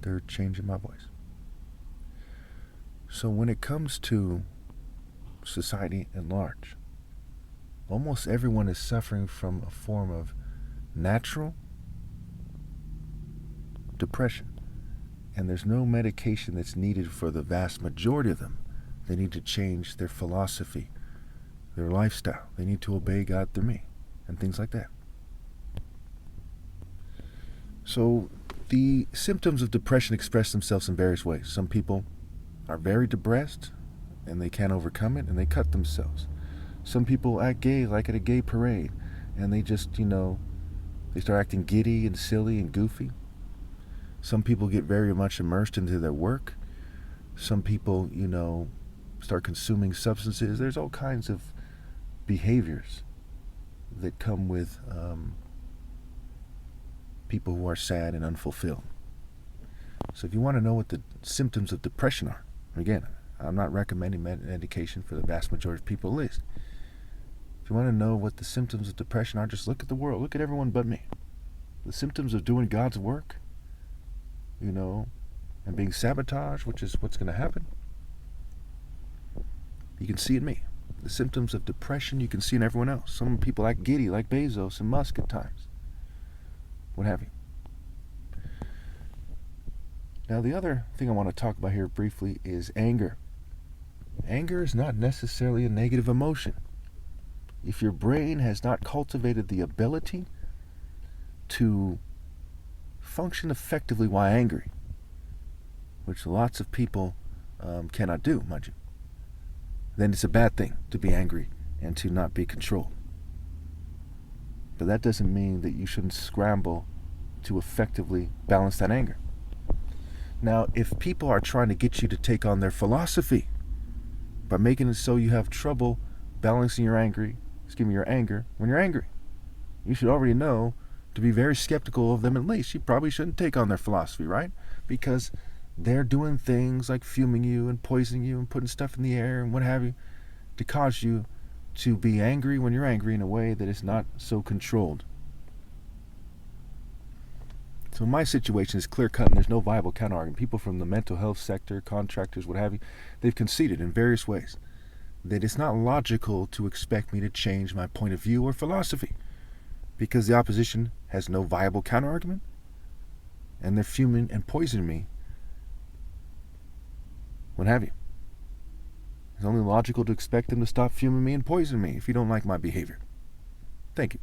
they're changing my voice. So when it comes to society at large, almost everyone is suffering from a form of natural depression. And there's no medication that's needed for the vast majority of them. They need to change their philosophy, their lifestyle. They need to obey God through me, and things like that. So the symptoms of depression express themselves in various ways. Some people are very depressed and they can't overcome it and they cut themselves. Some people act gay, like at a gay parade, and they just, they start acting giddy and silly and goofy. Some people get very much immersed into their work. Some people, start consuming substances. There's all kinds of behaviors that come with people who are sad and unfulfilled. So if you want to know what the symptoms of depression are, again, I'm not recommending medication for the vast majority of people, at least. If you want to know what the symptoms of depression are, just look at the world. Look at everyone but me. The symptoms of doing God's work, and being sabotaged, which is what's going to happen, you can see in me. The symptoms of depression you can see in everyone else. Some people act giddy like Bezos and Musk at times. What have you. Now the other thing I want to talk about here briefly is anger. Anger is not necessarily a negative emotion. If your brain has not cultivated the ability to function effectively while angry, which lots of people cannot do, mind you, then it's a bad thing to be angry and to not be controlled. But that doesn't mean that you shouldn't scramble to effectively balance that anger. Now, if people are trying to get you to take on their philosophy by making it so you have trouble balancing your anger when you're angry, you should already know to be very skeptical of them. At least you probably shouldn't take on their philosophy, right? Because they're doing things like fuming you and poisoning you and putting stuff in the air and what have you to cause you to be angry when you're angry in a way that is not so controlled. So my situation is clear-cut and there's no viable counter-argument. People from the mental health sector, contractors, what have you, they've conceded in various ways that it's not logical to expect me to change my point of view or philosophy because the opposition has no viable counter-argument and they're fuming and poisoning me, what have you. It's only logical to expect them to stop fuming me and poisoning me if you don't like my behavior. Thank you.